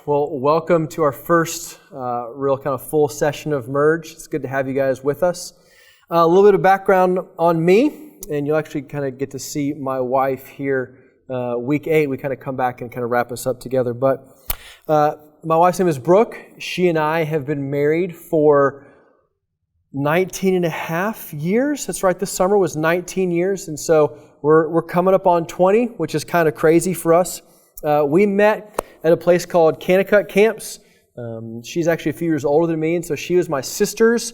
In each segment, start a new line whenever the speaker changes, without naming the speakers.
Well, welcome to our first real kind of full session of Merge. It's good to have you guys with us. A little bit of background on me, and you'll actually kind of get to see my wife here week 8. We kind of come back and kind of wrap us up together. But my wife's name is Brooke. She and I have been married for 19 and a half years. That's right, this summer was 19 years. And so we're coming up on 20, which is kind of crazy for us. We met at a place called Kanakuk Camps. She's actually a few years older than me, and so she was my sister's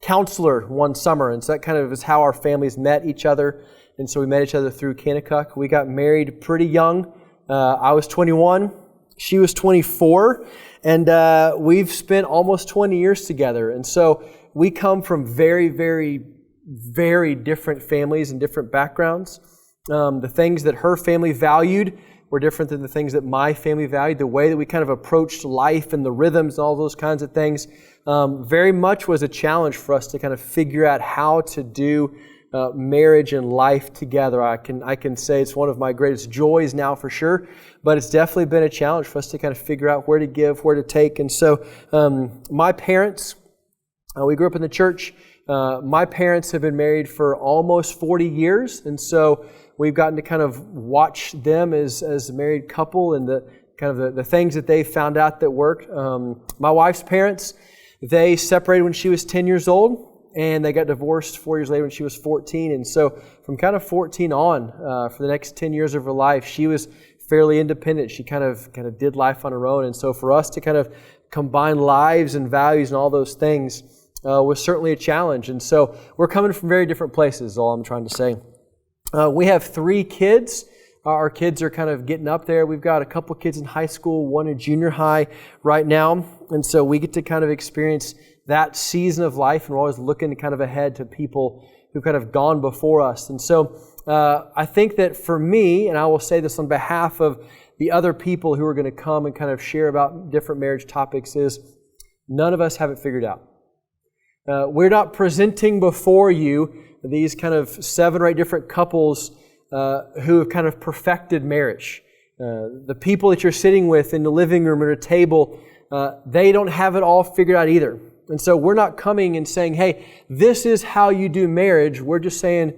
counselor one summer, and so that kind of is how our families met each other. And so we met each other through Kanakuk. We got married pretty young. I was 21, she was 24, and we've spent almost 20 years together. And so we come from very, very, very different families and different backgrounds. The things that her family valued were different than the things that my family valued. The way that we kind of approached life and the rhythms and all those kinds of things very much was a challenge for us to kind of figure out how to do marriage and life together. I can say it's one of my greatest joys now for sure, but it's definitely been a challenge for us to kind of figure out where to give, where to take. And so my parents, we grew up in the church. My parents have been married for almost 40 years, and so we've gotten to kind of watch them as a married couple and the things that they found out that worked. My wife's parents, they separated when she was 10 years old, and they got divorced 4 years later when she was 14. And so from kind of 14 on, for the next 10 years of her life, she was fairly independent. She kind of did life on her own. And so for us to kind of combine lives and values and all those things was certainly a challenge. And so we're coming from very different places, is all I'm trying to say. We have 3 kids. Our kids are kind of getting up there. We've got a couple kids in high school, one in junior high right now. And so we get to kind of experience that season of life, and we're always looking kind of ahead to people who've kind of gone before us. And so I think that for me, and I will say this on behalf of the other people who are going to come and kind of share about different marriage topics, is none of us have it figured out. We're not presenting before you these kind of 7 or 8 different couples who have kind of perfected marriage. The people that you're sitting with in the living room or a table, they don't have it all figured out either. And so we're not coming and saying, hey, this is how you do marriage. We're just saying,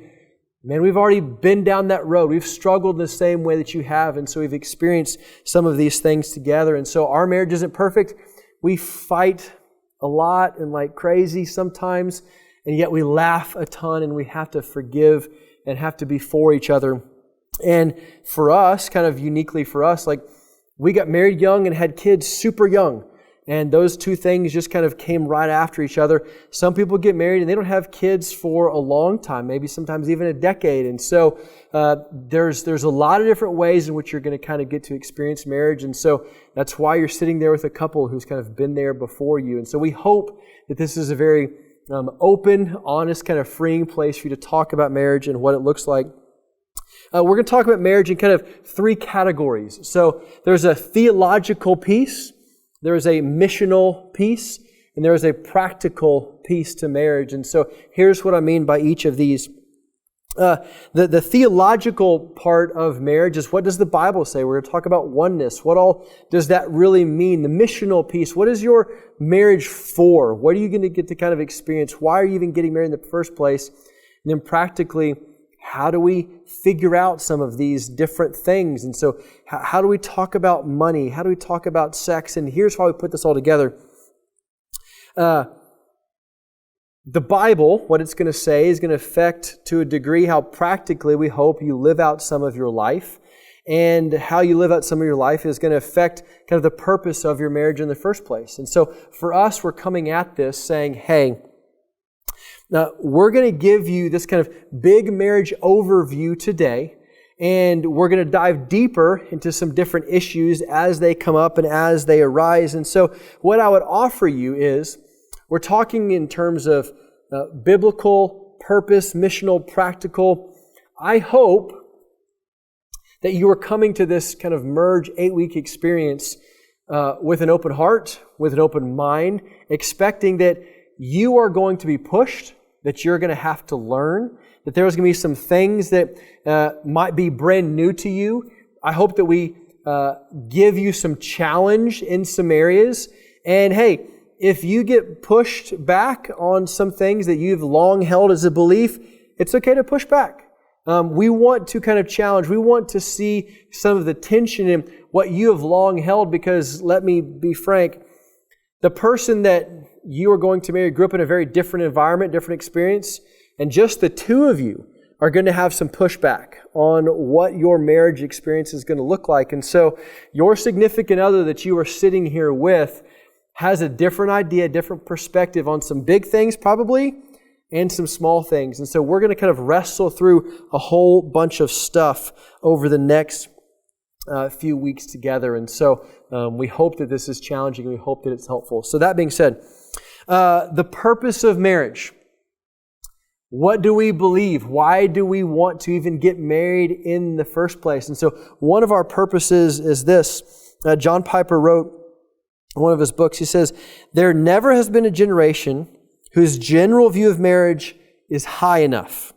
man, we've already been down that road. We've struggled the same way that you have, and so we've experienced some of these things together. And so our marriage isn't perfect. We fight a lot and like crazy sometimes, and yet we laugh a ton, and we have to forgive and have to be for each other. And for us, kind of uniquely for us, like we got married young and had kids super young. And those two things just kind of came right after each other. Some people get married and they don't have kids for a long time, maybe sometimes even a decade. And so there's a lot of different ways in which you're going to kind of get to experience marriage. And so that's why you're sitting there with a couple who's kind of been there before you. And so we hope that this is a very open, honest, kind of freeing place for you to talk about marriage and what it looks like. We're going to talk about marriage in kind of 3 categories. So there's a theological piece, there is a missional piece, and there is a practical piece to marriage. And so here's what I mean by each of these. The theological part of marriage is, what does the Bible say? We're going to talk about oneness. What all does that really mean? The missional piece, what is your marriage for? What are you going to get to kind of experience? Why are you even getting married in the first place? And then practically, how do we figure out some of these different things? And so how do we talk about money? How do we talk about sex? And here's why we put this all together. The Bible, what it's going to say, is going to affect to a degree how practically we hope you live out some of your life. And how you live out some of your life is going to affect kind of the purpose of your marriage in the first place. And so for us, we're coming at this saying, hey, now we're going to give you this kind of big marriage overview today, and we're going to dive deeper into some different issues as they come up and as they arise. And so what I would offer you is, we're talking in terms of biblical, purpose, missional, practical. I hope that you are coming to this kind of Merge 8-week experience with an open heart, with an open mind, expecting that you are going to be pushed, that you're going to have to learn, that there's going to be some things that might be brand new to you. I hope that we give you some challenge in some areas. And hey, if you get pushed back on some things that you've long held as a belief, it's okay to push back. We want to kind of challenge. We want to see some of the tension in what you have long held, because let me be frank, the person that you are going to marry grew up in a very different environment, different experience, and just the two of you are going to have some pushback on what your marriage experience is going to look like. And so your significant other that you are sitting here with has a different idea, a different perspective on some big things probably, and some small things. And so we're going to kind of wrestle through a whole bunch of stuff over the next few weeks together. And so we hope that this is challenging. We hope that it's helpful. So that being said, the purpose of marriage. What do we believe? Why do we want to even get married in the first place? And so one of our purposes is this. John Piper wrote in one of his books, he says, "There never has been a generation whose general view of marriage is high enough.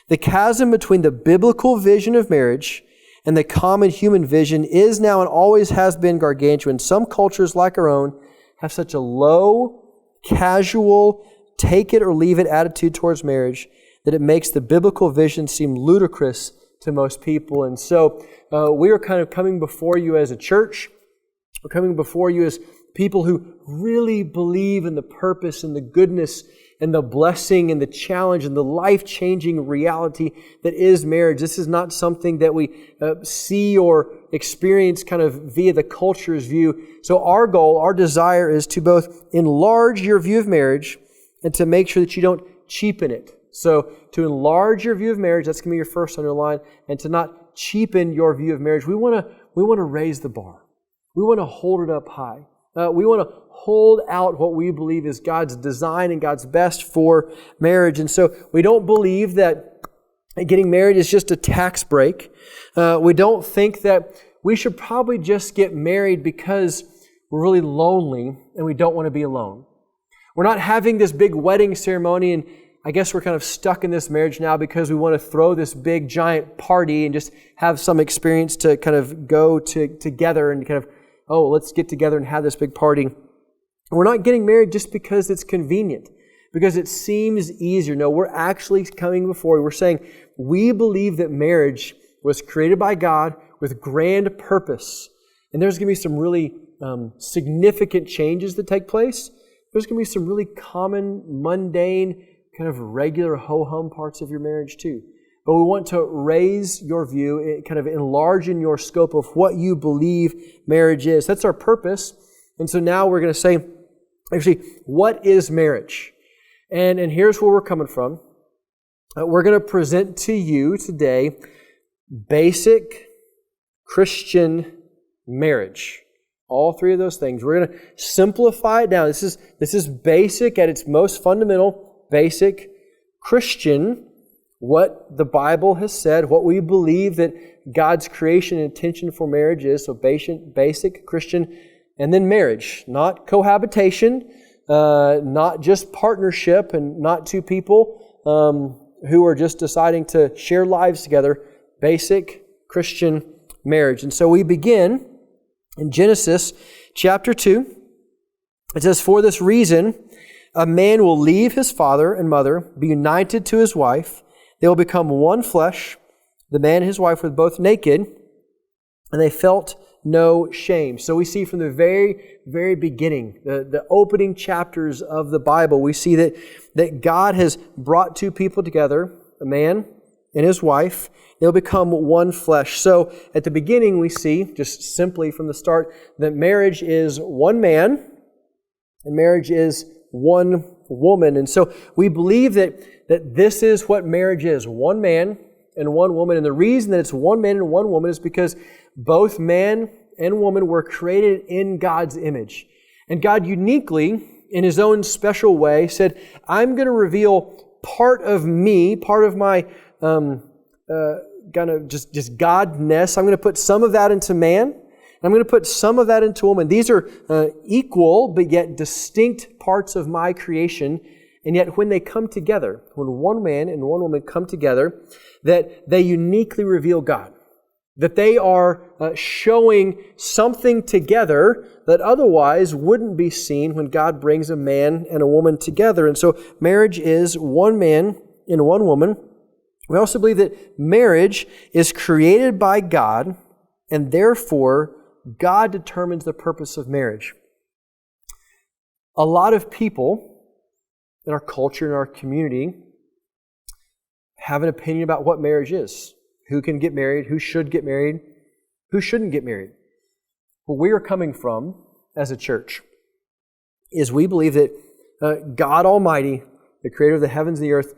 The chasm between the biblical vision of marriage and the common human vision is now and always has been gargantuan. Some cultures like our own have such a low, casual, take it or leave it attitude towards marriage that it makes the biblical vision seem ludicrous to most people." And so we are kind of coming before you as a church. We're coming before you as people who really believe in the purpose and the goodness and the blessing and the challenge and the life-changing reality that is marriage. This is not something that we see or experience kind of via the culture's view. So our goal, our desire is to both enlarge your view of marriage and to make sure that you don't cheapen it. So to enlarge your view of marriage, that's going to be your first underline, and to not cheapen your view of marriage. We want to raise the bar. We want to hold it up high. We want to hold out what we believe is God's design and God's best for marriage. And so we don't believe that getting married is just a tax break. We don't think that we should probably just get married because we're really lonely and we don't want to be alone. We're not having this big wedding ceremony, and I guess we're kind of stuck in this marriage now because we want to throw this big giant party and just have some experience to kind of go together and kind of, oh, let's get together and have this big party. We're not getting married just because it's convenient, because it seems easier. No, we're actually coming before you. We're saying we believe that marriage was created by God with grand purpose. And there's going to be some really significant changes that take place. There's going to be some really common, mundane, kind of regular ho-hum parts of your marriage too. But we want to raise your view, kind of enlarge in your scope of what you believe marriage is. That's our purpose. And so now we're going to say, actually, what is marriage? And here's where we're coming from. We're going to present to you today basic Christian marriage. All three of those things. We're going to simplify it down. This is basic at its most fundamental, basic Christian, what the Bible has said, what we believe that God's creation and intention for marriage is. So basic Christian, and then marriage. Not cohabitation, not just partnership, and not two people who are just deciding to share lives together. Basic Christian marriage. And so we begin in Genesis chapter 2. It says, "For this reason, a man will leave his father and mother, be united to his wife. They will become one flesh. The man and his wife were both naked, and they felt no shame." So we see from the very, very beginning, the opening chapters of the Bible, we see that God has brought two people together, a man and his wife. They'll become one flesh. So at the beginning, we see, just simply from the start, that marriage is one man and marriage is one woman. And so we believe that this is what marriage is, one man and one woman. And the reason that it's one man and one woman is because both man and woman were created in God's image. And God uniquely, in His own special way, said, I'm going to reveal part of me, part of my kind of just Godness. I'm going to put some of that into man. I'm going to put some of that into woman. These are equal but yet distinct parts of my creation. And yet when they come together, when one man and one woman come together, that they uniquely reveal God. that they are showing something together that otherwise wouldn't be seen when God brings a man and a woman together. And so marriage is one man and one woman. We also believe that marriage is created by God, and therefore God determines the purpose of marriage. A lot of people in our culture, in our community, have an opinion about what marriage is. Who can get married? Who should get married? Who shouldn't get married? Where we are coming from as a church is we believe that God Almighty, the creator of the heavens and the earth,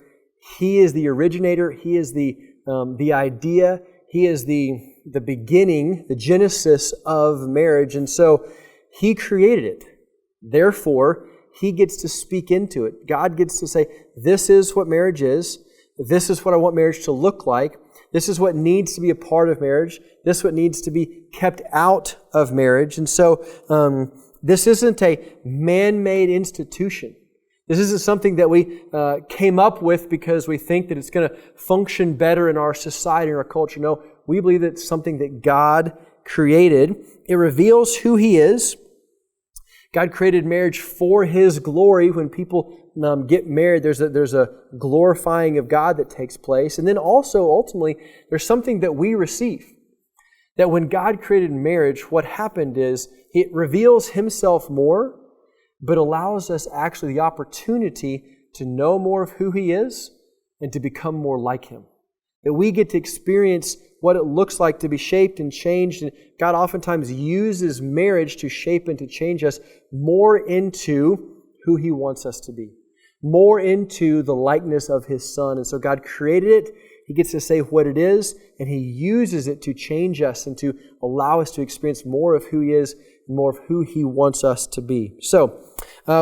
He is the originator, He is the idea, He is the beginning, the genesis of marriage, and so He created it. Therefore, He gets to speak into it. God gets to say, this is what marriage is, this is what I want marriage to look like, this is what needs to be a part of marriage, this is what needs to be kept out of marriage. And so this isn't a man-made institution. This isn't something that we came up with because we think that it's going to function better in our society, in our culture. No, we believe that it's something that God created. It reveals who He is. God created marriage for His glory. When people get married, there's a glorifying of God that takes place. And then also, ultimately, there's something that we receive. That when God created marriage, what happened is it reveals Himself more, but allows us actually the opportunity to know more of who He is and to become more like Him. That we get to experience what it looks like to be shaped and changed. And God oftentimes uses marriage to shape and to change us more into who He wants us to be, more into the likeness of His Son. And so God created it. He gets to say what it is, and He uses it to change us and to allow us to experience more of who He is and more of who He wants us to be. So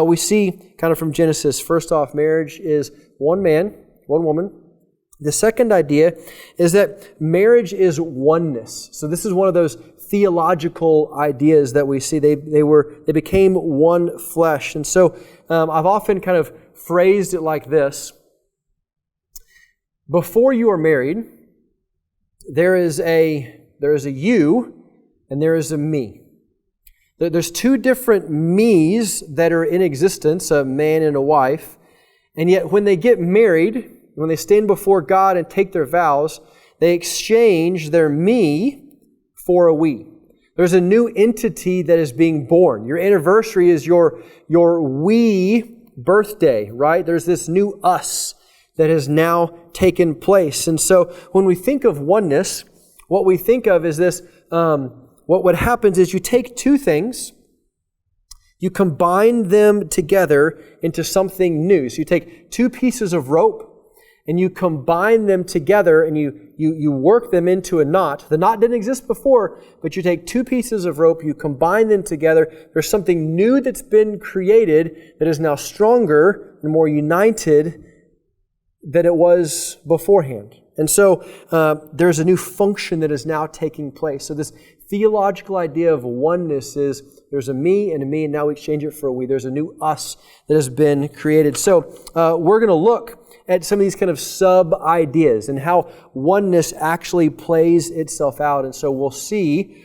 we see kind of from Genesis, first off, marriage is one man, one woman. The second idea is that marriage is oneness. So this is one of those theological ideas that we see. They became one flesh. And so I've often kind of phrased it like this. Before you are married, there is a you and there is a me. There's two different me's that are in existence, a man and a wife. And yet when they get married, when they stand before God and take their vows, they exchange their me for a we. There's a new entity that is being born. Your anniversary is your we birthday, right? There's this new us that has now taken place. And so when we think of oneness, what we think of is this, what happens is you take two things, you combine them together into something new. So you take two pieces of rope, and you combine them together and you work them into a knot. The knot didn't exist before, but you take two pieces of rope, you combine them together. There's something new that's been created that is now stronger and more united than it was beforehand. And so there's a new function that is now taking place. So this theological idea of oneness is there's a me, and now we exchange it for a we. There's a new us that has been created. So we're going to look at some of these kind of sub-ideas and how oneness actually plays itself out. And so we'll see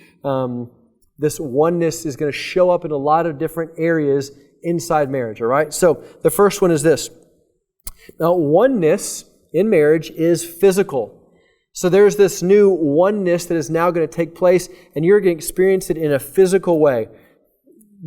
this oneness is going to show up in a lot of different areas inside marriage, all right? So the first one is this. Now, oneness in marriage is physical. So there's this new oneness that is now going to take place, and you're going to experience it in a physical way.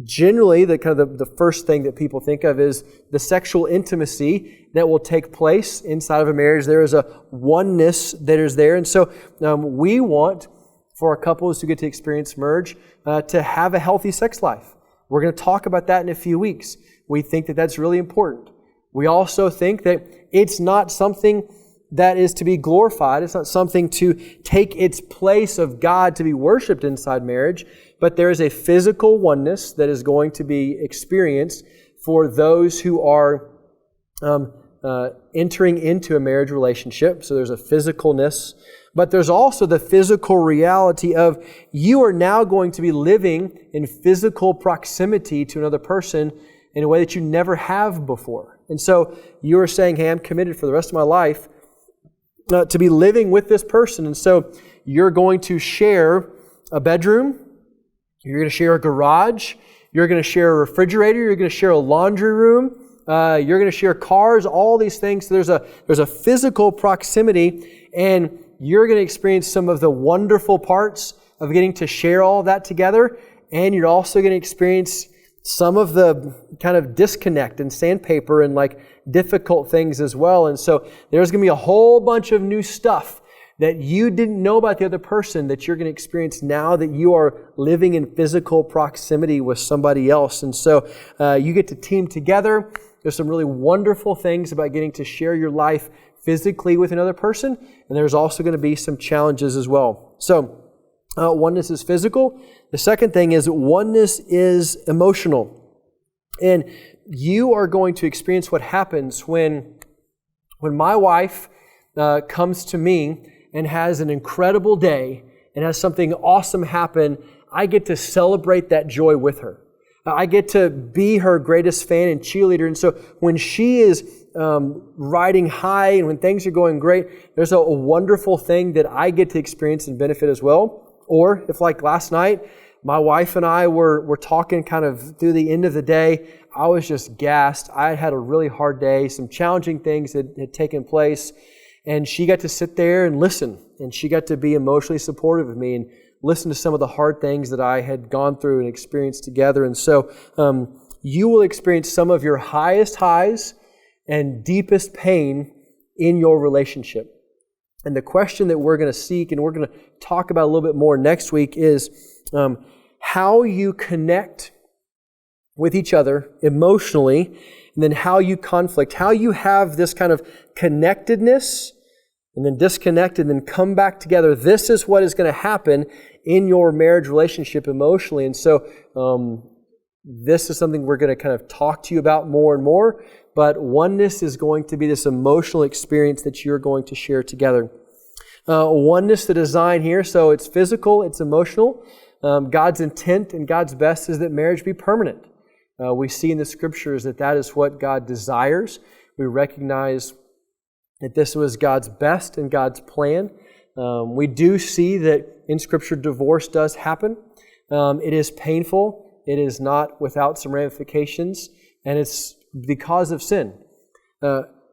Generally, the first thing that people think of is the sexual intimacy that will take place inside of a marriage. There is a oneness that is there. And so we want for our couples who get to experience marriage to have a healthy sex life. We're going to talk about that in a few weeks. We think that that's really important. We also think that it's not something that is to be glorified. It's not something to take its place of God to be worshipped inside marriage, but there is a physical oneness that is going to be experienced for those who are entering into a marriage relationship. So there's a physicalness, but there's also the physical reality of you are now going to be living in physical proximity to another person in a way that you never have before. And so you are saying, hey, I'm committed for the rest of my life to be living with this person. And so you're going to share a bedroom, you're going to share a garage, you're going to share a refrigerator, you're going to share a laundry room, you're going to share cars, all these things. So there's a physical proximity, and you're going to experience some of the wonderful parts of getting to share all of that together, and you're also going to experience some of the kind of disconnect and sandpaper and like difficult things as well. And so there's going to be a whole bunch of new stuff that you didn't know about the other person that you're going to experience now that you are living in physical proximity with somebody else. And so you get to team together. There's some really wonderful things about getting to share your life physically with another person. And there's also going to be some challenges as well. So oneness is physical. The second thing is oneness is emotional. And you are going to experience what happens when my wife comes to me and has an incredible day and has something awesome happen. I get to celebrate that joy with her. I get to be her greatest fan and cheerleader. And so when she is riding high and when things are going great, there's a wonderful thing that I get to experience and benefit as well. Or if like last night, my wife and I were talking kind of through the end of the day, I was just gassed. I had a really hard day. Some challenging things had taken place. And she got to sit there and listen. And she got to be emotionally supportive of me and listen to some of the hard things that I had gone through and experienced together. And so you will experience some of your highest highs and deepest pain in your relationship. And the question that we're going to seek and we're going to talk about a little bit more next week is how you connect with each other emotionally, and then how you conflict, how you have this kind of connectedness and then disconnect and then come back together. This is what is going to happen in your marriage relationship emotionally. And so this is something we're going to kind of talk to you about more and more. But oneness is going to be this emotional experience that you're going to share together. Oneness, the design here, so it's physical, it's emotional. God's intent and God's best is that marriage be permanent. We see in the Scriptures that is what God desires. We recognize that this was God's best and God's plan. We do see that in Scripture divorce does happen. It is painful. It is not without some ramifications, and it's because of sin.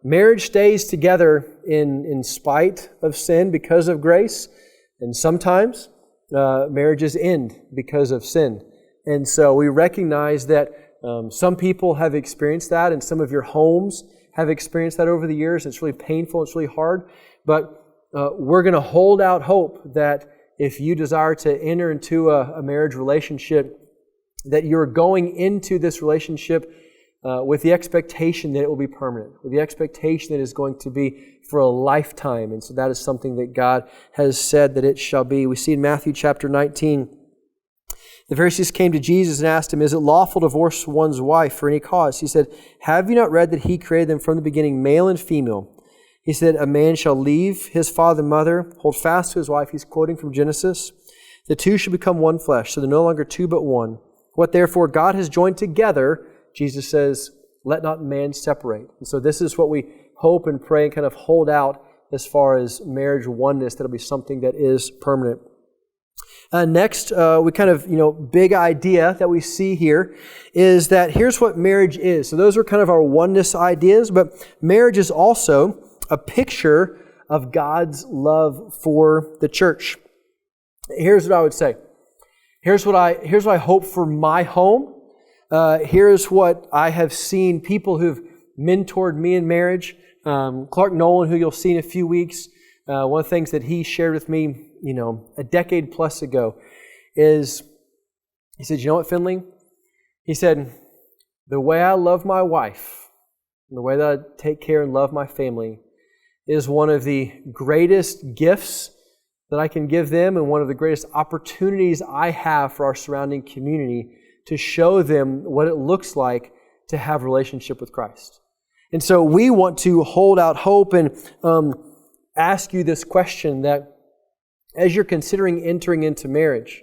Marriage stays together in spite of sin because of grace, and sometimes marriages end because of sin. And so we recognize that some people have experienced that, and some of your homes have experienced that over the years. It's really painful, it's really hard, but we're going to hold out hope that if you desire to enter into a marriage relationship, that you're going into this relationship with the expectation that it will be permanent, with the expectation that it is going to be for a lifetime. And so that is something that God has said that it shall be. We see in Matthew chapter 19, the Pharisees came to Jesus and asked him, "Is it lawful to divorce one's wife for any cause?" He said, "Have you not read that He created them from the beginning, male and female?" He said, "A man shall leave his father and mother, hold fast to his wife." He's quoting from Genesis. "The two shall become one flesh, so they're no longer two but one. What therefore God has joined together," Jesus says, "let not man separate." And so this is what we hope and pray and kind of hold out as far as marriage oneness, that'll be something that is permanent. Next, we kind of, big idea that we see here is that here's what marriage is. So those are kind of our oneness ideas, but marriage is also a picture of God's love for the church. Here's what I would say. Here's what I hope for my home. Here's what I have seen people who've mentored me in marriage. Clark Nolan, who you'll see in a few weeks, one of the things that he shared with me, a decade plus ago is, he said, "You know what, Finley?" He said, "The way I love my wife, and the way that I take care and love my family is one of the greatest gifts that I can give them and one of the greatest opportunities I have for our surrounding community to show them what it looks like to have a relationship with Christ." And so we want to hold out hope and ask you this question, that as you're considering entering into marriage,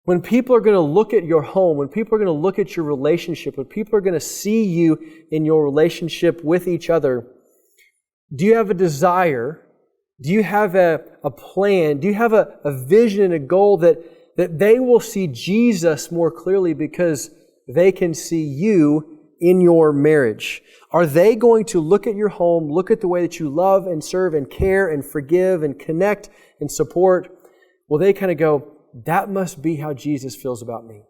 when people are going to look at your home, when people are going to look at your relationship, when people are going to see you in your relationship with each other, Do you have a desire? Do you have a plan? Do you have a vision and a goal that they will see Jesus more clearly because they can see you in your marriage? Are they going to look at your home, look at the way that you love and serve and care and forgive and connect and support? Will they kind of go, that must be how Jesus feels about me?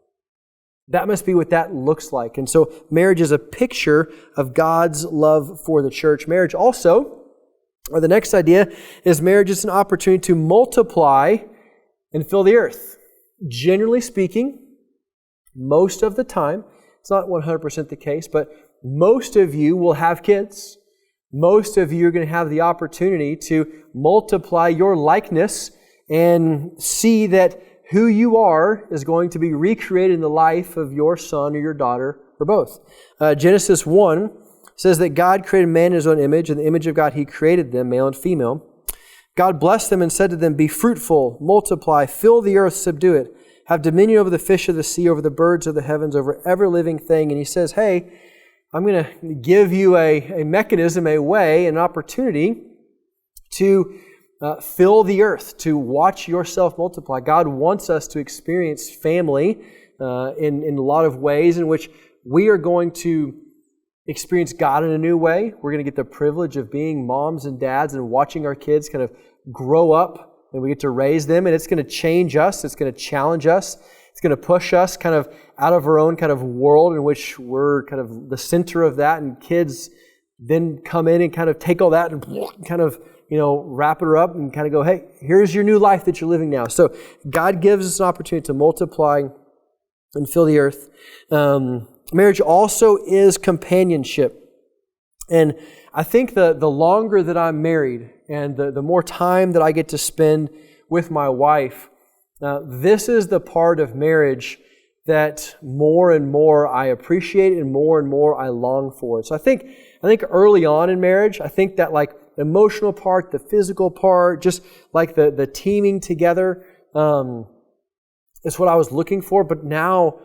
That must be what that looks like. And so marriage is a picture of God's love for the church. Marriage also, or the next idea, is marriage is an opportunity to multiply and fill the earth. Generally speaking, most of the time, it's not 100% the case, but most of you will have kids. Most of you are going to have the opportunity to multiply your likeness and see that who you are is going to be recreated in the life of your son or your daughter or both. Genesis 1 says that God created man in His own image. In the image of God He created them, male and female. God blessed them and said to them, be fruitful, multiply, fill the earth, subdue it. Have dominion over the fish of the sea, over the birds of the heavens, over every living thing. And He says, hey, I'm going to give you a mechanism, a way, an opportunity to fill the earth, to watch yourself multiply. God wants us to experience family in a lot of ways in which we are going to experience God in a new way. We're going to get the privilege of being moms and dads and watching our kids kind of grow up, and we get to raise them, and it's going to change us. It's going to challenge us. It's going to push us kind of out of our own kind of world in which we're kind of the center of that, and kids then come in and kind of take all that and kind of, wrap it up and kind of go, hey, here's your new life that you're living now. So God gives us an opportunity to multiply and fill the earth. Marriage also is companionship. And I think the longer that I'm married and the more time that I get to spend with my wife, this is the part of marriage that more and more I appreciate and more I long for. So I think early on in marriage, I think that like the emotional part, the physical part, just like the teaming together is what I was looking for. But now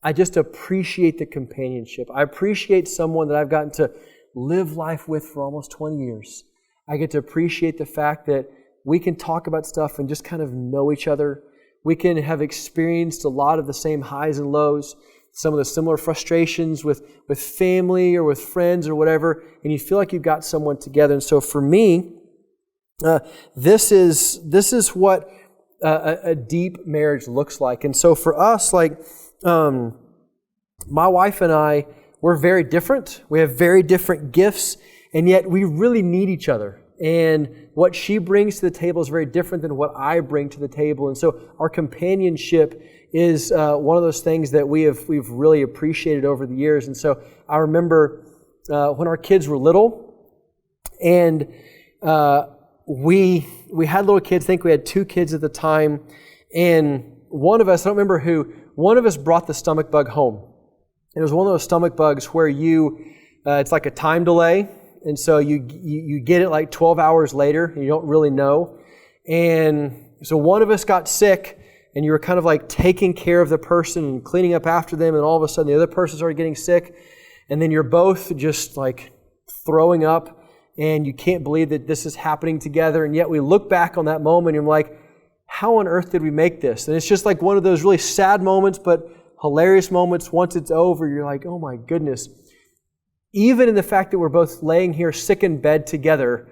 I just appreciate the companionship. I appreciate someone that I've gotten to live life with for almost 20 years. I get to appreciate the fact that we can talk about stuff and just kind of know each other. We can have experienced a lot of the same highs and lows, some of the similar frustrations with family or with friends or whatever, and you feel like you've got someone together. And so for me, this is what a deep marriage looks like. And so for us, like my wife and I, we're very different. We have very different gifts, and yet we really need each other. And what she brings to the table is very different than what I bring to the table. And so our companionship is one of those things that we've really appreciated over the years. And so I remember when our kids were little, and we had little kids. I think we had 2 kids at the time, and one of us, I don't remember who, one of us brought the stomach bug home. And it was one of those stomach bugs where it's like a time delay. And so you get it like 12 hours later, and you don't really know. And so one of us got sick, and you were kind of like taking care of the person and cleaning up after them, and all of a sudden the other person started getting sick, and then you're both just like throwing up, and you can't believe that this is happening together. And yet we look back on that moment, and you're like, how on earth did we make this? And it's just like one of those really sad moments, but hilarious moments. Once it's over, you're like, oh my goodness. Even in the fact that we're both laying here sick in bed together,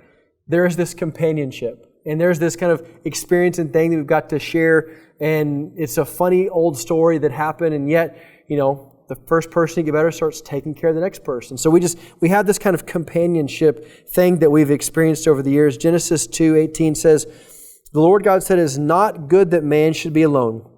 there's this companionship. And there's this kind of experience and thing that we've got to share. And it's a funny old story that happened. And yet, the first person to get better starts taking care of the next person. So we have this kind of companionship thing that we've experienced over the years. Genesis 2:18 says, the Lord God said, it is not good that man should be alone.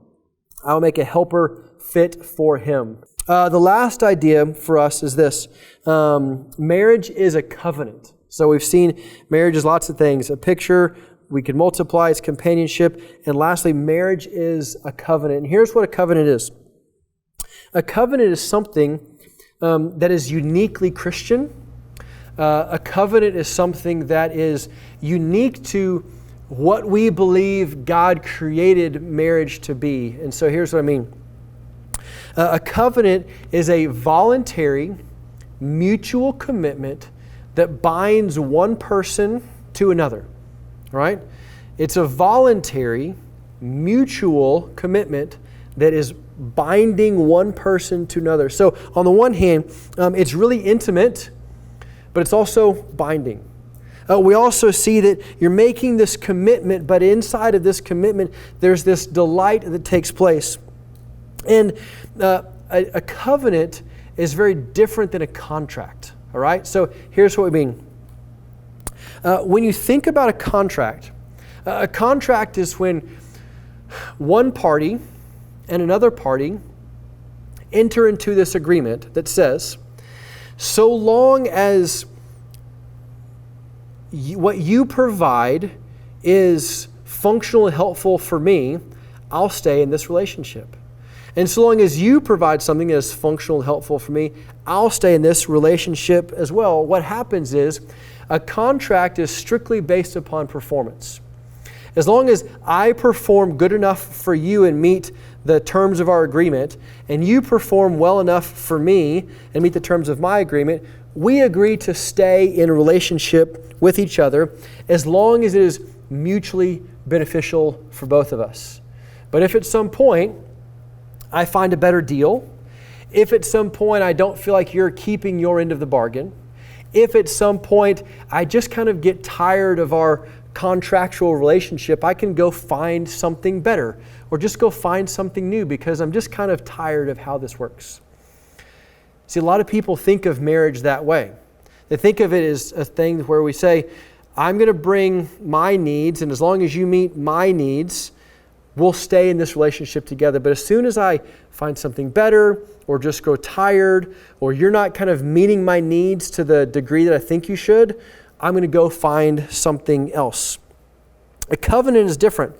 I will make a helper fit for him. The last idea for us is this. Marriage is a covenant. So we've seen marriage is lots of things. A picture, we can multiply, it's companionship. And lastly, marriage is a covenant. And here's what a covenant is. A covenant is something that is uniquely Christian. A covenant is something that is unique to what we believe God created marriage to be. And so here's what I mean. A covenant is a voluntary, mutual commitment that binds one person to another, right? It's a voluntary, mutual commitment that is binding one person to another. So on the one hand, it's really intimate, but it's also binding. We also see that you're making this commitment, but inside of this commitment, there's this delight that takes place. And a covenant is very different than a contract, all right? So here's what we mean. When you think about a contract is when one party and another party enter into this agreement that says, so long as what you provide is functional and helpful for me, I'll stay in this relationship. And so long as you provide something that is functional and helpful for me, I'll stay in this relationship as well. What happens is a contract is strictly based upon performance. As long as I perform good enough for you and meet the terms of our agreement, and you perform well enough for me and meet the terms of my agreement, we agree to stay in a relationship with each other as long as it is mutually beneficial for both of us. But if at some point I find a better deal, if at some point I don't feel like you're keeping your end of the bargain, if at some point I just kind of get tired of our contractual relationship, I can go find something better or just go find something new because I'm just kind of tired of how this works. See, a lot of people think of marriage that way. They think of it as a thing where we say, I'm going to bring my needs, and as long as you meet my needs, we'll stay in this relationship together. But as soon as I find something better or just grow tired or you're not kind of meeting my needs to the degree that I think you should, I'm going to go find something else. A covenant is different.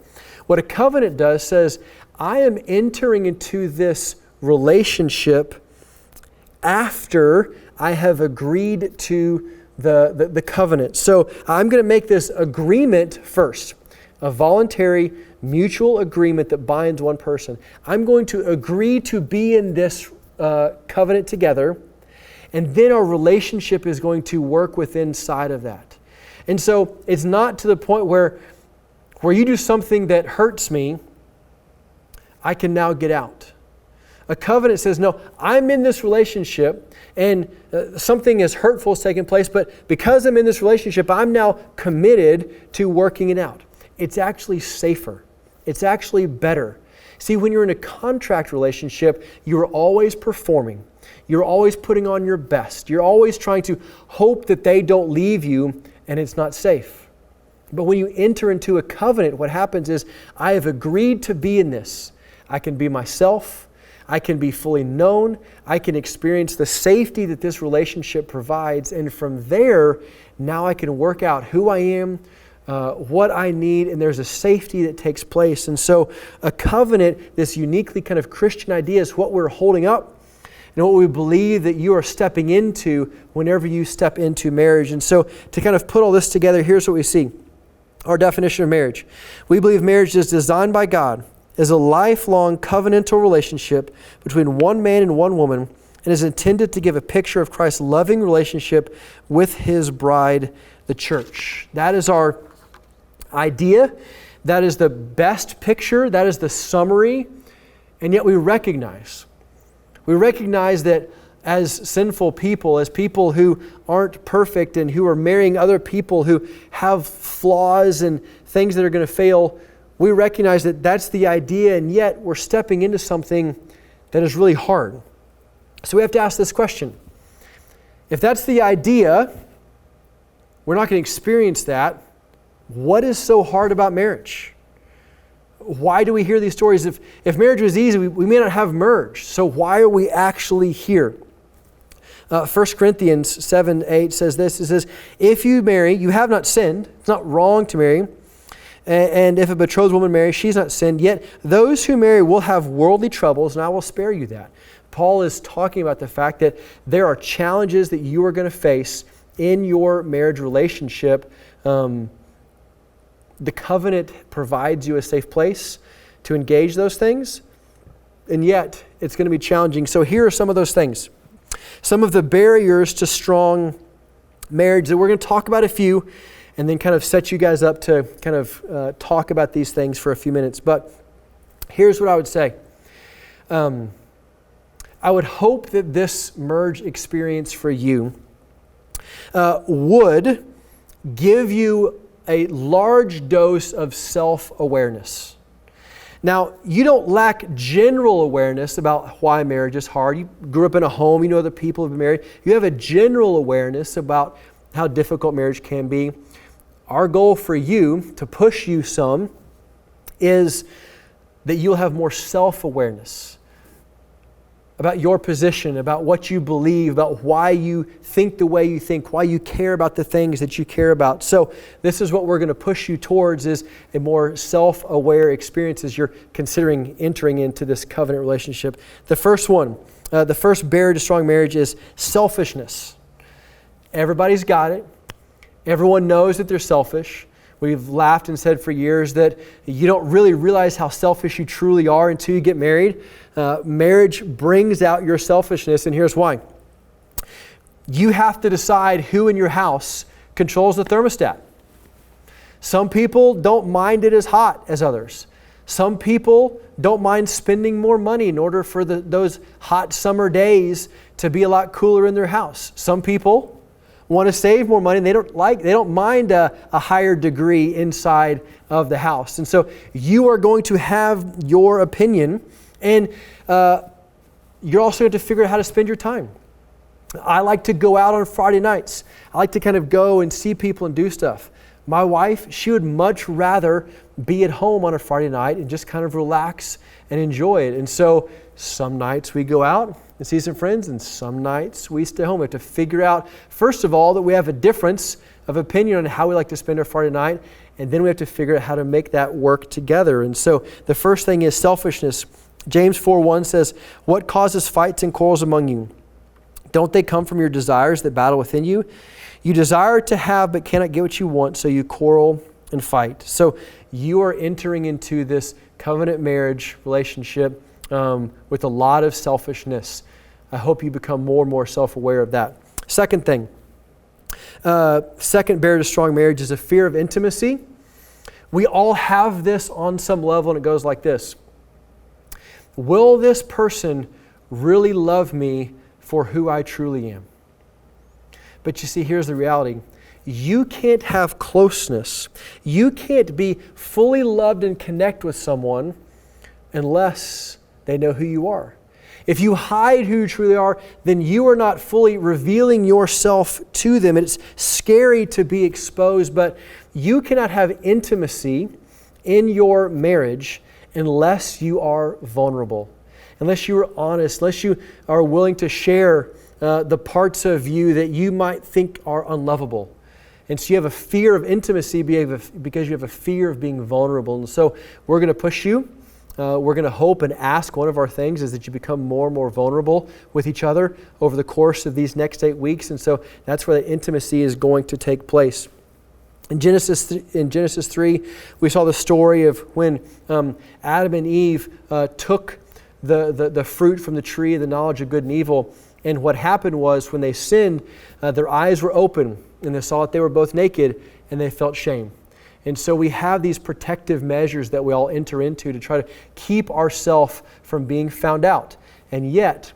What a covenant does says, I am entering into this relationship after I have agreed to the covenant. So I'm going to make this agreement first, a voluntary mutual agreement that binds one person. I'm going to agree to be in this covenant together, and then our relationship is going to work within inside of that. And so it's not to the point where you do something that hurts me, I can now get out. A covenant says, no, I'm in this relationship and something as hurtful is taking place, but because I'm in this relationship, I'm now committed to working it out. It's actually safer. It's actually better. See, when you're in a contract relationship, you're always performing. You're always putting on your best. You're always trying to hope that they don't leave you, and it's not safe. But when you enter into a covenant, what happens is, I have agreed to be in this. I can be myself. I can be fully known. I can experience the safety that this relationship provides. And from there, now I can work out who I am, what I need, and there's a safety that takes place. And so a covenant, this uniquely kind of Christian idea, is what we're holding up and what we believe that you are stepping into whenever you step into marriage. And so to kind of put all this together, here's what we see. Our definition of marriage. We believe marriage is designed by God as a lifelong covenantal relationship between one man and one woman, and is intended to give a picture of Christ's loving relationship with His bride, the church. That is our idea. That is the best picture. That is the summary. And yet we recognize that as sinful people, as people who aren't perfect and who are marrying other people who have flaws and things that are going to fail, we recognize that that's the idea, and yet we're stepping into something that is really hard. So we have to ask this question. If that's the idea, we're not going to experience that. What is so hard about marriage? Why do we hear these stories? If marriage was easy, we may not have merged. So why are we actually here? 1 Corinthians 7:8 says this. It says, if you marry, you have not sinned. It's not wrong to marry. And if a betrothed woman marries, she's not sinned. Yet those who marry will have worldly troubles, and I will spare you that. Paul is talking about the fact that there are challenges that you are going to face in your marriage relationship. The covenant provides you a safe place to engage those things, and yet it's going to be challenging. So here are some of those things. Some of the barriers to strong marriage that we're going to talk about a few and then kind of set you guys up to kind of talk about these things for a few minutes. But here's what I would say. I would hope that this merge experience for you would give you a large dose of self-awareness. Now, you don't lack general awareness about why marriage is hard. You grew up in a home, you know other people have been married. You have a general awareness about how difficult marriage can be. Our goal for you, to push you some, is that you'll have more self-awareness about your position, about what you believe, about why you think the way you think, why you care about the things that you care about. So this is what we're going to push you towards, is a more self-aware experience as you're considering entering into this covenant relationship. The first one, the first barrier to strong marriage is selfishness. Everybody's got it. Everyone knows that they're selfish. We've laughed and said for years that you don't really realize how selfish you truly are until you get married. Marriage brings out your selfishness, and here's why. You have to decide who in your house controls the thermostat. Some people don't mind it as hot as others. Some people don't mind spending more money in order for those hot summer days to be a lot cooler in their house. Some people want to save more money, and they don't mind a higher degree inside of the house. And so you are going to have your opinion, and you're also going to figure out how to spend your time. I like to go out on Friday nights. I like to kind of go and see people and do stuff. My wife, she would much rather be at home on a Friday night and just kind of relax and enjoy it. And so some nights we go out and see some friends, and some nights we stay home. We have to figure out, first of all, that we have a difference of opinion on how we like to spend our Friday night, and then we have to figure out how to make that work together. And so the first thing is selfishness. James 4:1 says, "What causes fights and quarrels among you? Don't they come from your desires that battle within you? You desire to have but cannot get what you want, so you quarrel and fight." So you are entering into this covenant marriage relationship with a lot of selfishness. I hope you become more and more self-aware of that. Second thing, second barrier to strong marriage is a fear of intimacy. We all have this on some level, and it goes like this. Will this person really love me for who I truly am? But you see, here's the reality. You can't have closeness. You can't be fully loved and connect with someone unless they know who you are. If you hide who you truly are, then you are not fully revealing yourself to them. It's scary to be exposed, but you cannot have intimacy in your marriage unless you are vulnerable, unless you are honest, unless you are willing to share the parts of you that you might think are unlovable. And so you have a fear of intimacy because you have a fear of being vulnerable. And so we're going to push you. We're going to hope and ask. One of our things is that you become more and more vulnerable with each other over the course of these next 8 weeks. And so that's where the intimacy is going to take place. In Genesis 3, we saw the story of when Adam and Eve took the fruit from the tree of the knowledge of good and evil. And what happened was, when they sinned, their eyes were open, and they saw that they were both naked, and they felt shame. And so we have these protective measures that we all enter into to try to keep ourselves from being found out. And yet,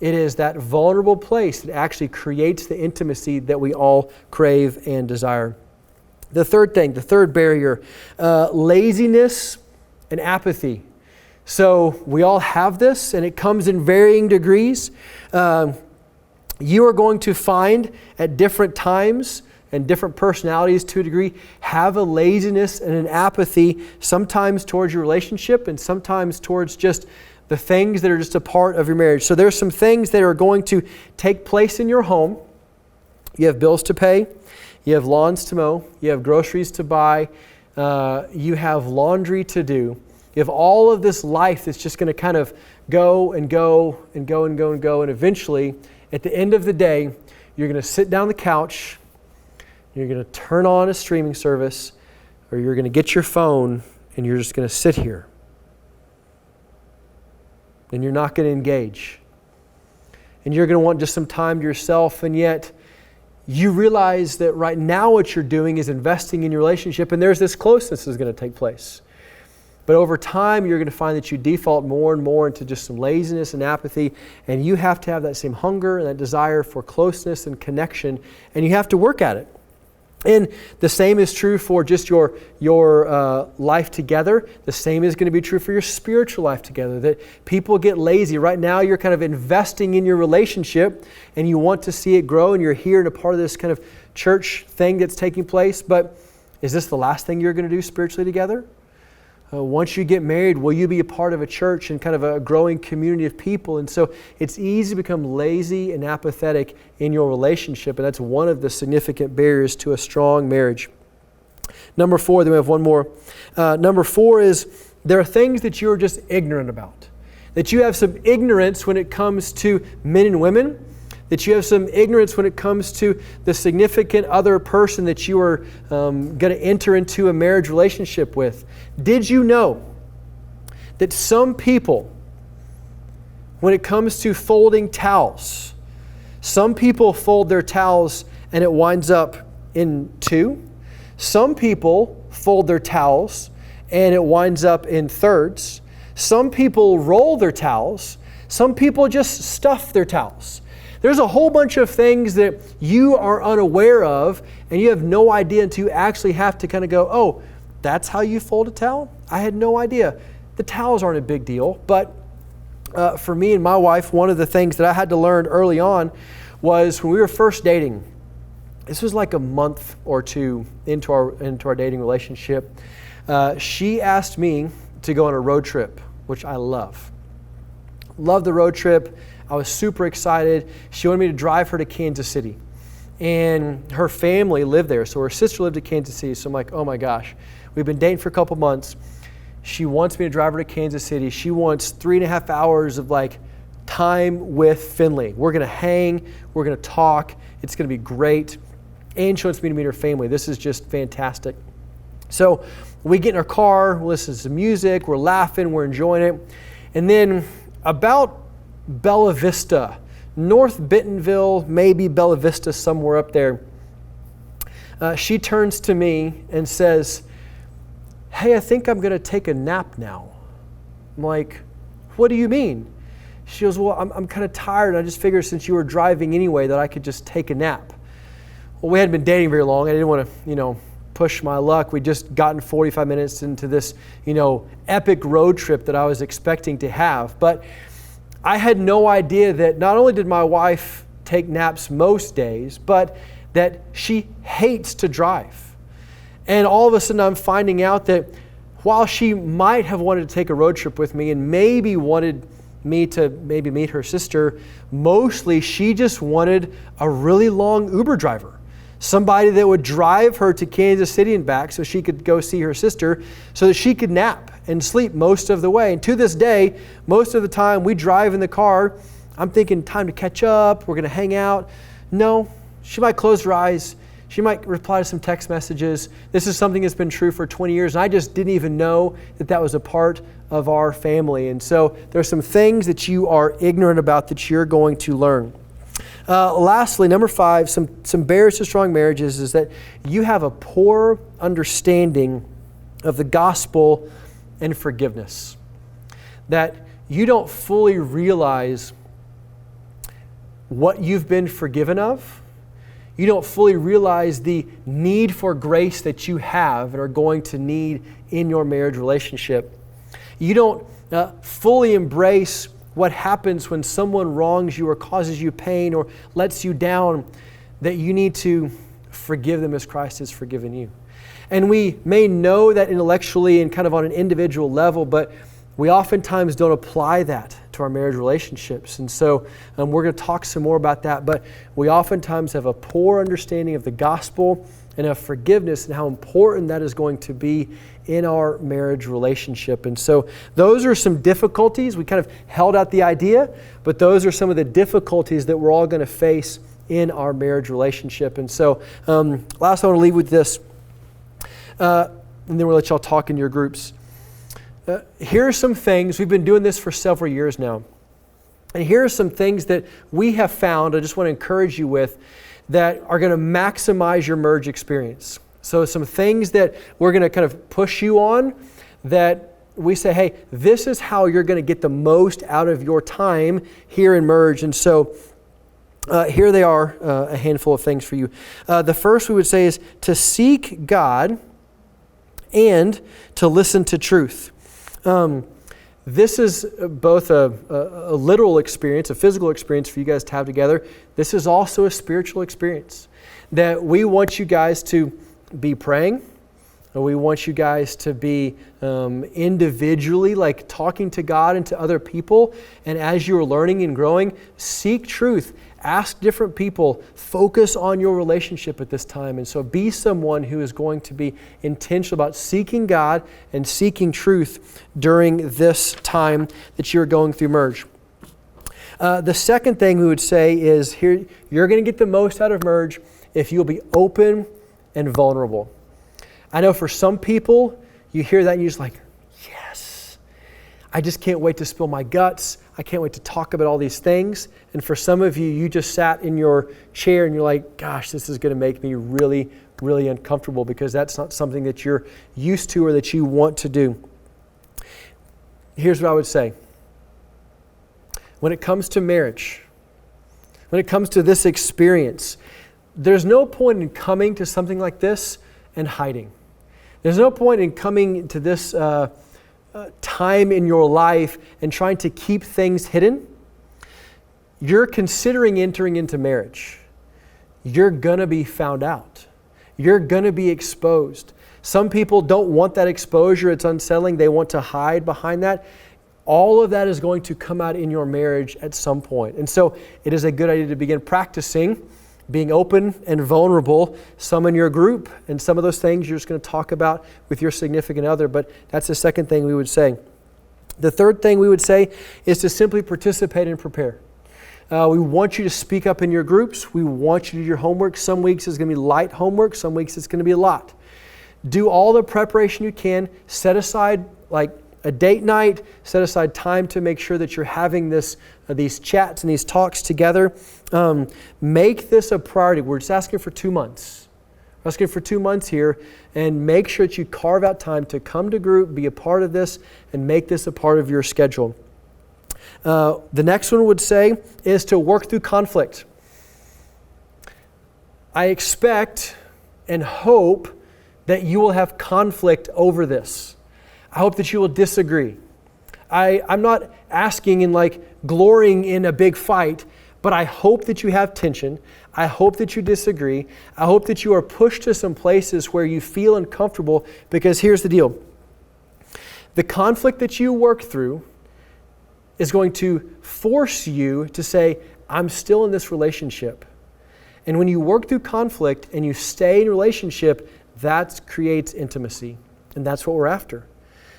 it is that vulnerable place that actually creates the intimacy that we all crave and desire. The third thing, the third barrier, laziness and apathy. So we all have this, and it comes in varying degrees. You are going to find at different times and different personalities to a degree have a laziness and an apathy, sometimes towards your relationship and sometimes towards just the things that are just a part of your marriage. So there's some things that are going to take place in your home. You have bills to pay. You have lawns to mow. You have groceries to buy. You have laundry to do. You have all of this life that's just going to kind of go and go and go and go and go. And eventually, at the end of the day, you're going to sit down on the couch. You're going to turn on a streaming service, or you're going to get your phone and you're just going to sit here. And you're not going to engage. And you're going to want just some time to yourself, and yet you realize that right now what you're doing is investing in your relationship, and there's this closeness that's going to take place. But over time, you're going to find that you default more and more into just some laziness and apathy, and you have to have that same hunger and that desire for closeness and connection, and you have to work at it. And the same is true for just your life together. The same is going to be true for your spiritual life together, that people get lazy. Right now, you're kind of investing in your relationship, and you want to see it grow, and you're here and a part of this kind of church thing that's taking place. But is this the last thing you're going to do spiritually together? Once you get married, will you be a part of a church and kind of a growing community of people? And so it's easy to become lazy and apathetic in your relationship, and that's one of the significant barriers to a strong marriage. Number 4, then we have one more. Number 4 is there are things that you're just ignorant about. That you have some ignorance when it comes to men and women. That you have some ignorance when it comes to the significant other person that you are going to enter into a marriage relationship with. Did you know that some people, when it comes to folding towels, some people fold their towels and it winds up in 2. Some people fold their towels and it winds up in thirds. Some people roll their towels. Some people just stuff their towels. There's a whole bunch of things that you are unaware of, and you have no idea until you actually have to kind of go, oh, that's how you fold a towel? I had no idea. The towels aren't a big deal, but for me and my wife, one of the things that I had to learn early on was when we were first dating. This was like a month or 2 into our dating relationship. She asked me to go on a road trip, which I love. Love the road trip. I was super excited. She wanted me to drive her to Kansas City. And her family lived there. So her sister lived in Kansas City. So I'm like, oh my gosh. We've been dating for a couple months. She wants me to drive her to Kansas City. She wants 3.5 hours of like time with Finley. We're going to hang. We're going to talk. It's going to be great. And she wants me to meet her family. This is just fantastic. So we get in our car, we listen to some music, we're laughing, we're enjoying it. And then about Bella Vista, North Bentonville, maybe Bella Vista, somewhere up there. She turns to me and says, hey, I think I'm going to take a nap now. I'm like, what do you mean? She goes, well, I'm kind of tired. I just figured since you were driving anyway that I could just take a nap. Well, we hadn't been dating very long. I didn't want to, push my luck. We'd just gotten 45 minutes into this, epic road trip that I was expecting to have. But I had no idea that not only did my wife take naps most days, but that she hates to drive. And all of a sudden I'm finding out that while she might have wanted to take a road trip with me and maybe wanted me to maybe meet her sister, mostly she just wanted a really long Uber driver. Somebody that would drive her to Kansas City and back so she could go see her sister so that she could nap and sleep most of the way. And to this day, most of the time we drive in the car, I'm thinking time to catch up, we're going to hang out. No, she might close her eyes. She might reply to some text messages. This is something that's been true for 20 years, and I just didn't even know that that was a part of our family. And so there's some things that you are ignorant about that you're going to learn. Lastly, number 5, some barriers to strong marriages is that you have a poor understanding of the gospel and forgiveness. That you don't fully realize what you've been forgiven of. You don't fully realize the need for grace that you have and are going to need in your marriage relationship. You don't fully embrace what happens when someone wrongs you or causes you pain or lets you down, that you need to forgive them as Christ has forgiven you. And we may know that intellectually and kind of on an individual level, but we oftentimes don't apply that to our marriage relationships. And so we're going to talk some more about that, but we oftentimes have a poor understanding of the gospel and of forgiveness and how important that is going to be in our marriage relationship. And so those are some difficulties. We kind of held out the idea, but those are some of the difficulties that we're all going to face in our marriage relationship. And so last I want to leave with this, and then we'll let y'all talk in your groups. Here are some things. We've been doing this for several years now. And here are some things that we have found, I just want to encourage you with, that are going to maximize your merge experience. So some things that we're going to kind of push you on that we say, hey, this is how you're going to get the most out of your time here in merge. And so here they are, a handful of things for you. The first we would say is to seek God and to listen to truth. This is both a literal experience, a physical experience for you guys to have together. This is also a spiritual experience that we want you guys to be praying. We want you guys to be individually, like talking to God and to other people. And as you are learning and growing, seek truth. Ask different people. Focus on your relationship at this time. And so be someone who is going to be intentional about seeking God and seeking truth during this time that you're going through merge. The second thing we would say is here, you're going to get the most out of merge if you'll be open and vulnerable. I know for some people, you hear that and you're just like, yes, I just can't wait to spill my guts. I can't wait to talk about all these things. And for some of you, you just sat in your chair and you're like, gosh, this is going to make me really, really uncomfortable because that's not something that you're used to or that you want to do. Here's what I would say. When it comes to marriage, when it comes to this experience, there's no point in coming to something like this and hiding. There's no point in coming to this time in your life and trying to keep things hidden. You're considering entering into marriage. You're going to be found out. You're going to be exposed. Some people don't want that exposure. It's unsettling. They want to hide behind that. All of that is going to come out in your marriage at some point. And so it is a good idea to begin practicing being open and vulnerable, some in your group, and some of those things you're just going to talk about with your significant other, but that's the second thing we would say. The third thing we would say is to simply participate and prepare. We want you to speak up in your groups. We want you to do your homework. Some weeks it's going to be light homework. Some weeks it's going to be a lot. Do all the preparation you can. Set aside like a date night. Set aside time to make sure that you're having these chats and these talks together. Make this a priority. We're just asking for 2 months. We're asking for 2 months here, and make sure that you carve out time to come to group, be a part of this, and make this a part of your schedule. The next one would say is to work through conflict. I expect and hope that you will have conflict over this. I hope that you will disagree. I'm not asking and like glorying in a big fight, but I hope that you have tension. I hope that you disagree. I hope that you are pushed to some places where you feel uncomfortable, because here's the deal. The conflict that you work through is going to force you to say, I'm still in this relationship. And when you work through conflict and you stay in relationship, that creates intimacy. And that's what we're after.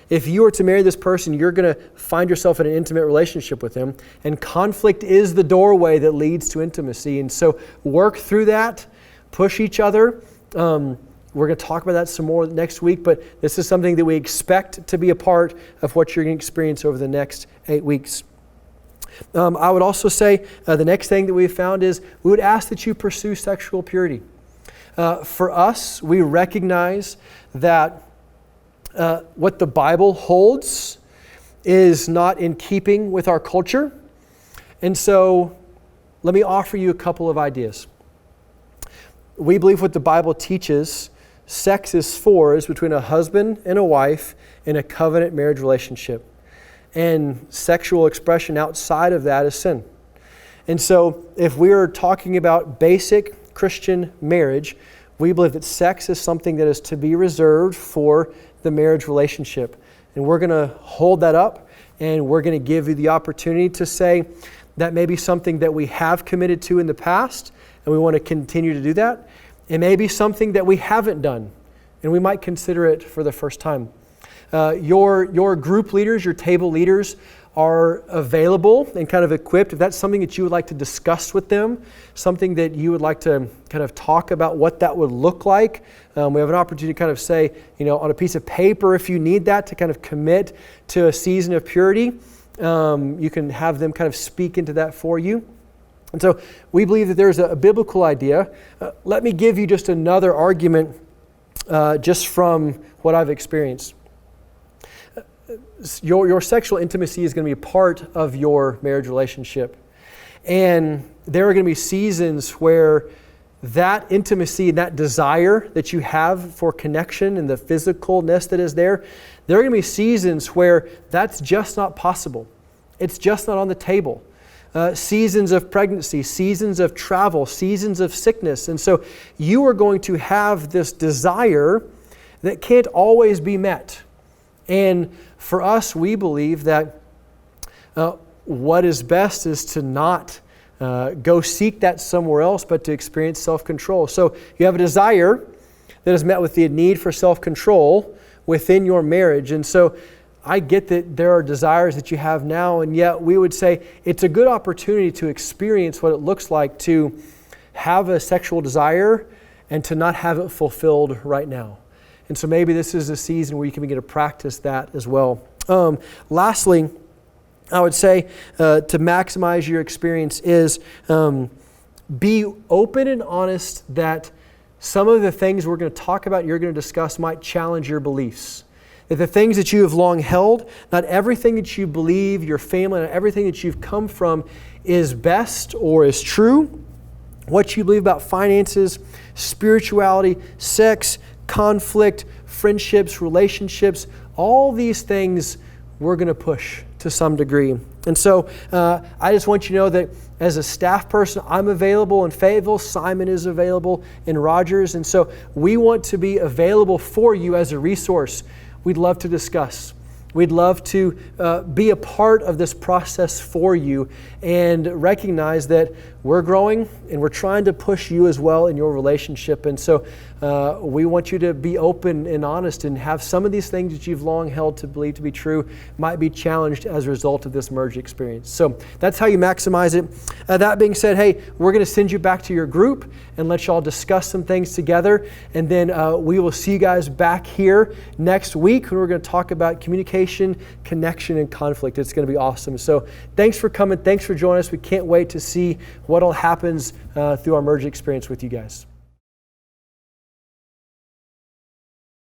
If you are to marry this person, you're going to find yourself in an intimate relationship with them. And conflict is the doorway that leads to intimacy. And so work through that, push each other. We're going to talk about that some more next week, but this is something that we expect to be a part of what you're going to experience over the next 8 weeks. I would also say the next thing that we've found is we would ask that you pursue sexual purity. For us, we recognize that what the Bible holds is not in keeping with our culture. And so let me offer you a couple of ideas. We believe what the Bible teaches sex is between a husband and a wife in a covenant marriage relationship. And sexual expression outside of that is sin. And so if we are talking about basic Christian marriage, we believe that sex is something that is to be reserved for the marriage relationship. And we're going to hold that up, and we're going to give you the opportunity to say that may be something that we have committed to in the past, and we want to continue to do that. It may be something that we haven't done, and we might consider it for the first time. Your group leaders, your table leaders are available and kind of equipped. If that's something that you would like to discuss with them, something that you would like to kind of talk about what that would look like, we have an opportunity to kind of say, on a piece of paper, if you need that, to kind of commit to a season of purity. You can have them kind of speak into that for you. And so we believe that there's a biblical idea. Let me give you just another argument just from what I've experienced. Your sexual intimacy is going to be a part of your marriage relationship. And there are going to be seasons where that intimacy and that desire that you have for connection and the physicalness that is there are going to be seasons where that's just not possible. It's just not on the table. Seasons of pregnancy, seasons of travel, seasons of sickness. And so you are going to have this desire that can't always be met. And for us, we believe that what is best is to not go seek that somewhere else, but to experience self-control. So you have a desire that is met with the need for self-control within your marriage. And so I get that there are desires that you have now, and yet we would say it's a good opportunity to experience what it looks like to have a sexual desire and to not have it fulfilled right now. And so maybe this is a season where you can begin to practice that as well. Lastly, I would say to maximize your experience is be open and honest that some of the things we're going to talk about and you're going to discuss might challenge your beliefs. That the things that you have long held, not everything that you believe, your family, not everything that you've come from is best or is true. What you believe about finances, spirituality, sex, conflict, friendships, relationships, all these things we're going to push to some degree. And so I just want you to know that as a staff person, I'm available in Fayetteville, Simon is available in Rogers, and so we want to be available for you as a resource. We'd love to discuss. We'd love to be a part of this process for you and recognize that we're growing and we're trying to push you as well in your relationship. And so we want you to be open and honest and have some of these things that you've long held to believe to be true might be challenged as a result of this merge experience. So that's how you maximize it. That being said, hey, we're going to send you back to your group and let y'all discuss some things together. And then we will see you guys back here next week when we're going to talk about communication, connection, and conflict. It's going to be awesome. So thanks for coming. Thanks for joining us. We can't wait to see what all happens through our merge experience with you guys.